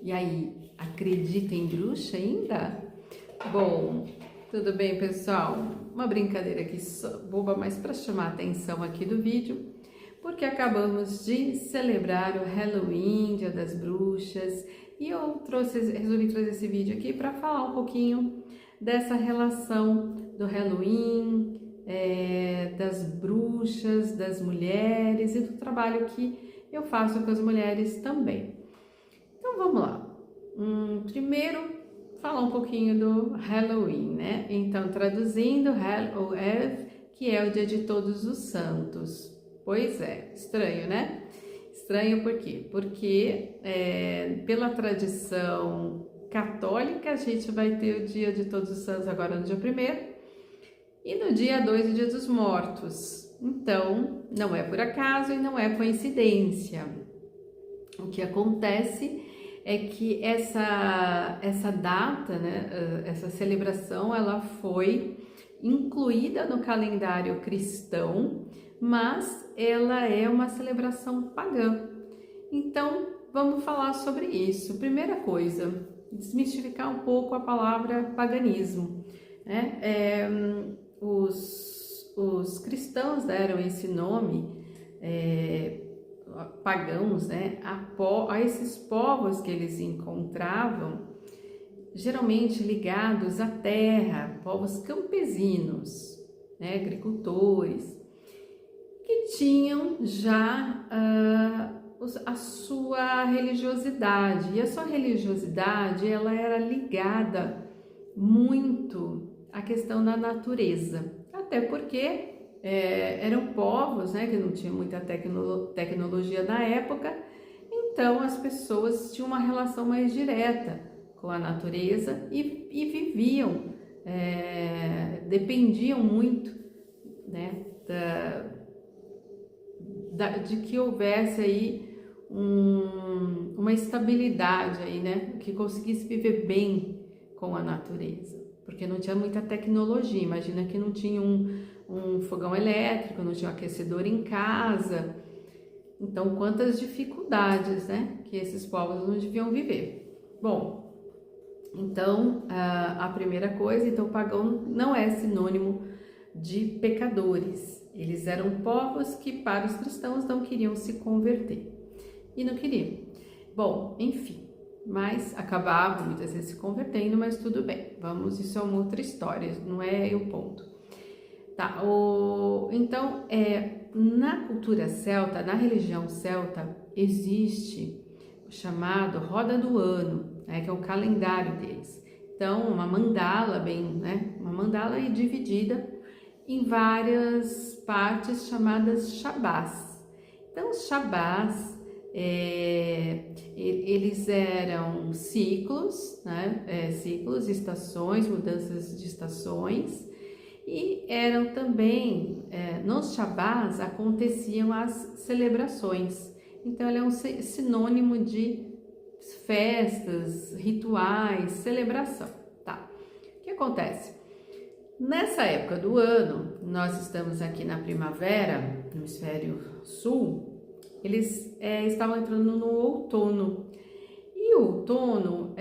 E aí, acredita em bruxa ainda? Bom, tudo bem, pessoal? Uma brincadeira aqui boba, mas para chamar a atenção aqui do vídeo, porque acabamos de celebrar o Halloween, Dia das Bruxas, e eu resolvi trazer esse vídeo aqui para falar um pouquinho dessa relação do Halloween, das bruxas, das mulheres e do trabalho que eu faço com as mulheres também. Então vamos lá. Primeiro, falar um pouquinho do Halloween, né? Então, traduzindo, Halloween, que é o Dia de Todos os Santos. Pois é, estranho, né? Estranho por quê? Porque pela tradição católica, a gente vai ter o Dia de Todos os Santos agora no dia 1º e no dia 2 o Dia dos Mortos. Então, não é por acaso e não é coincidência. O que acontece é que essa data, né, essa celebração, ela foi incluída no calendário cristão, mas ela é uma celebração pagã. Então, vamos falar sobre isso. Primeira coisa, desmistificar um pouco a palavra paganismo, né? Os cristãos deram esse nome pagãos, né, a esses povos que eles encontravam, geralmente ligados à terra, povos campesinos, né, agricultores, que tinham já a sua religiosidade, e a sua religiosidade ela era ligada muito à questão da natureza, até porque eram povos, né, que não tinham muita tecnologia na época, então as pessoas tinham uma relação mais direta com a natureza e viviam, dependiam muito, né, de que houvesse aí uma estabilidade aí, né, que conseguisse viver bem com a natureza, porque não tinha muita tecnologia. Imagina que não tinha um fogão elétrico, não tinha um aquecedor em casa. Então, quantas dificuldades, né, que esses povos não deviam viver. Bom, então, a primeira coisa, então, o pagão não é sinônimo de pecadores. Eles eram povos que, para os cristãos, não queriam se converter. E não queriam. Bom, enfim, mas acabavam muitas vezes se convertendo, mas tudo bem. Isso é uma outra história, não é o ponto. Tá, então, na cultura celta, na religião celta, existe o chamado Roda do Ano, né, que é o calendário deles. Então, uma mandala uma mandala dividida em várias partes chamadas Shabás. Então, os Shabás, eles eram ciclos, né, ciclos, estações, mudanças de estações. E eram também, nos Shabás aconteciam as celebrações. Então, ele é um sinônimo de festas, rituais, celebração, tá? O que acontece? Nessa época do ano, nós estamos aqui na primavera, no hemisfério sul, eles estavam entrando no outono. E o outono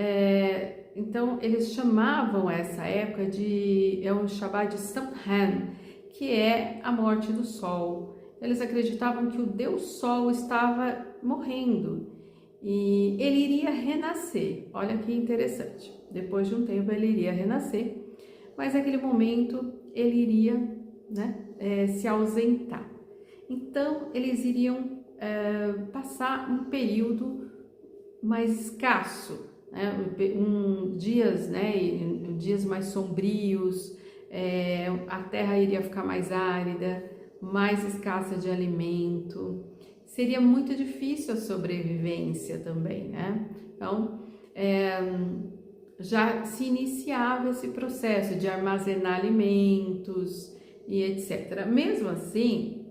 então, eles chamavam essa época um Shabá de Samhain, que é a morte do sol. Eles acreditavam que o Deus Sol estava morrendo e ele iria renascer. Olha que interessante. Depois de um tempo ele iria renascer, mas naquele momento ele iria, né, se ausentar. Então, eles iriam passar um período mais escasso, dias mais sombrios, a terra iria ficar mais árida, mais escassa de alimento, seria muito difícil a sobrevivência também, né? Então, já se iniciava esse processo de armazenar alimentos e etc. Mesmo assim,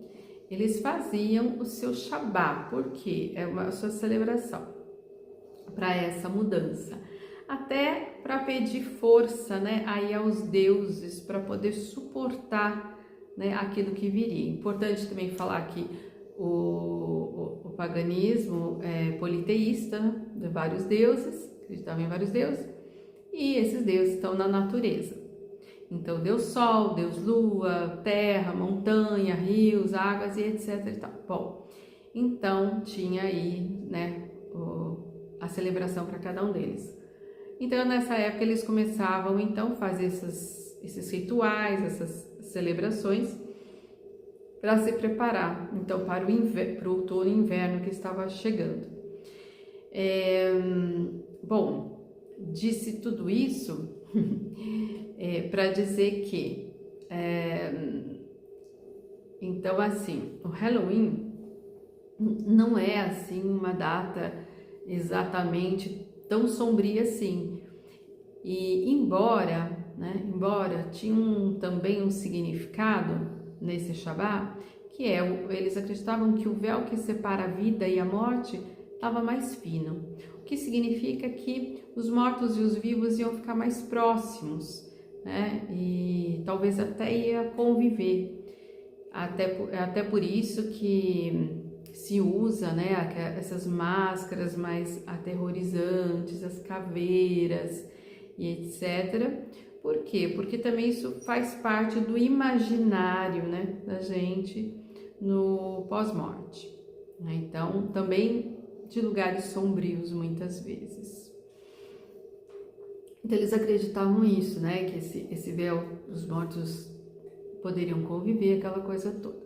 eles faziam o seu Shabá, porque a sua celebração para essa mudança, até para pedir força, né, aí aos deuses para poder suportar, né, aquilo que viria. Importante também falar que o paganismo politeísta, de vários deuses, acreditavam em vários deuses, e esses deuses estão na natureza. Então, Deus Sol, Deus Lua, Terra, Montanha, rios, águas e etc. e tal. Bom, então tinha aí, né, a celebração para cada um deles. Então, nessa época, eles começavam, então, a fazer esses rituais, essas celebrações, para se preparar, então, para o outono e inverno que estava chegando. Bom, disse tudo isso para dizer que, então, assim, o Halloween não é, assim, uma data exatamente tão sombria assim. E embora tinha também um significado nesse Shabbat, que eles acreditavam que o véu que separa a vida e a morte estava mais fino, o que significa que os mortos e os vivos iam ficar mais próximos, né? E talvez até ia conviver. Até por isso que se usa, né, essas máscaras mais aterrorizantes, as caveiras e etc. Por quê? Porque também isso faz parte do imaginário, né, da gente no pós-morte. Então, também de lugares sombrios muitas vezes. Então, eles acreditavam nisso, né, que esse véu, os mortos poderiam conviver, aquela coisa toda.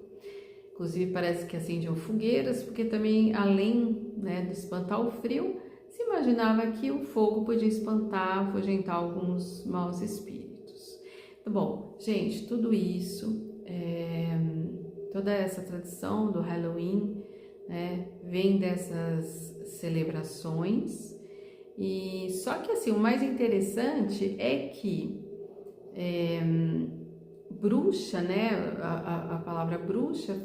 Inclusive, parece que acendiam fogueiras, porque também, além, né, de espantar o frio, se imaginava que o fogo podia espantar, afugentar alguns maus espíritos. Então, bom, gente, tudo isso, toda essa tradição do Halloween, né, vem dessas celebrações. E só que, assim, o mais interessante é que bruxa, né, a palavra bruxa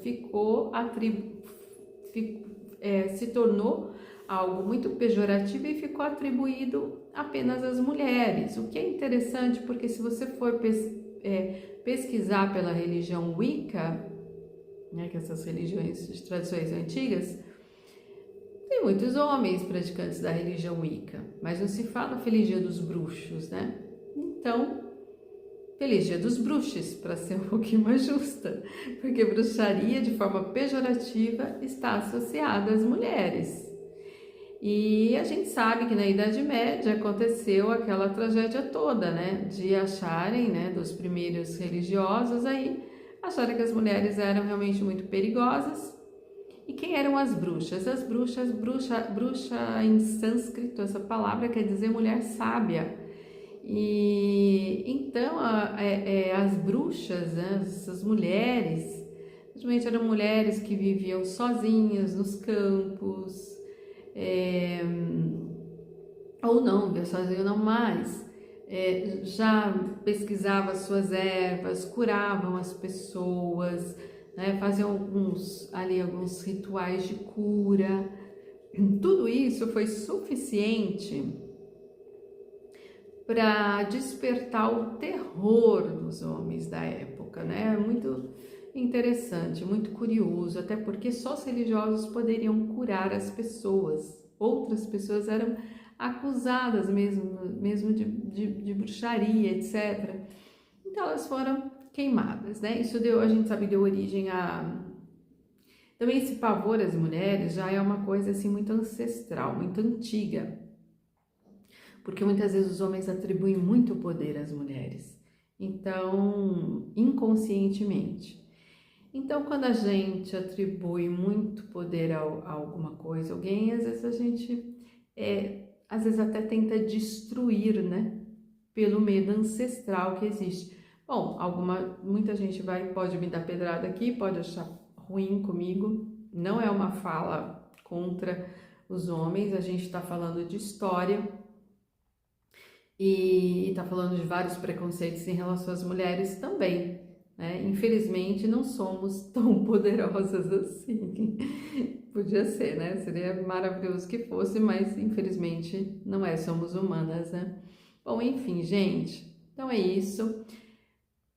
se tornou algo muito pejorativo e ficou atribuído apenas às mulheres, o que é interessante porque se você for pesquisar pela religião Wicca, né, que essas religiões de tradições antigas, tem muitos homens praticantes da religião Wicca, mas não se fala Feliz Dia dos Bruxos, né? Então, Feliz Dia dos Bruxos, para ser um pouquinho mais justa, porque bruxaria de forma pejorativa está associada às mulheres. E a gente sabe que na Idade Média aconteceu aquela tragédia toda, né, de acharem, né, dos primeiros religiosos aí, acharem que as mulheres eram realmente muito perigosas. E quem eram as bruxas? As bruxas, bruxa em sânscrito, essa palavra quer dizer mulher sábia. E então as bruxas, né, essas mulheres, geralmente eram mulheres que viviam sozinhas nos campos, ou não, vivia sozinha não mais, já pesquisava suas ervas, curavam as pessoas, né, faziam alguns rituais de cura. Tudo isso foi suficiente para despertar o terror dos homens da época, né? Muito interessante, muito curioso, até porque só os religiosos poderiam curar as pessoas. Outras pessoas eram acusadas mesmo de bruxaria, etc. Então elas foram queimadas, né? Isso a gente sabe, deu origem a... Também esse pavor às mulheres já é uma coisa assim muito ancestral, muito antiga. Porque muitas vezes os homens atribuem muito poder às mulheres, então, inconscientemente. Então, quando a gente atribui muito poder a alguma coisa, alguém, às vezes a gente, às vezes até tenta destruir, né, pelo medo ancestral que existe. Bom, muita gente pode me dar pedrada aqui, pode achar ruim comigo, não é uma fala contra os homens, a gente está falando de história, e está falando de vários preconceitos em relação às mulheres também, né? Infelizmente não somos tão poderosas assim. Podia ser, né? Seria maravilhoso que fosse, mas infelizmente não é, somos humanas, né? Bom, enfim, gente, então é isso.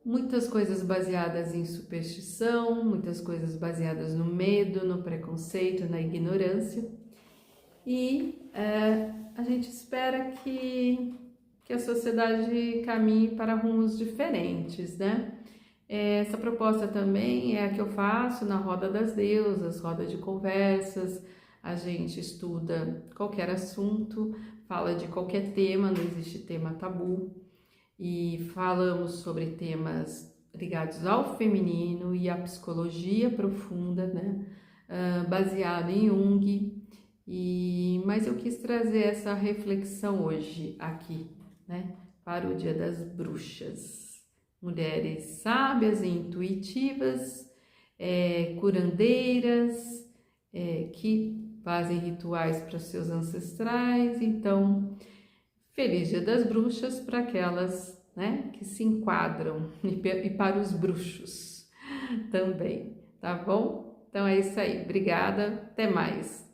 muitas coisas baseadas em superstição, muitas coisas baseadas no medo, no preconceito, na ignorância. E a gente espera que a sociedade caminhe para rumos diferentes, né? Essa proposta também é a que eu faço na Roda das Deusas, roda de conversas. A gente estuda qualquer assunto, fala de qualquer tema, não existe tema tabu. E falamos sobre temas ligados ao feminino e à psicologia profunda, né? Baseado em Jung. Mas eu quis trazer essa reflexão hoje aqui, né? Para o Dia das Bruxas. Mulheres sábias e intuitivas, curandeiras, que fazem rituais para seus ancestrais. Então, feliz Dia das Bruxas para aquelas, né, que se enquadram e para os bruxos também, tá bom? Então é isso aí. Obrigada, até mais.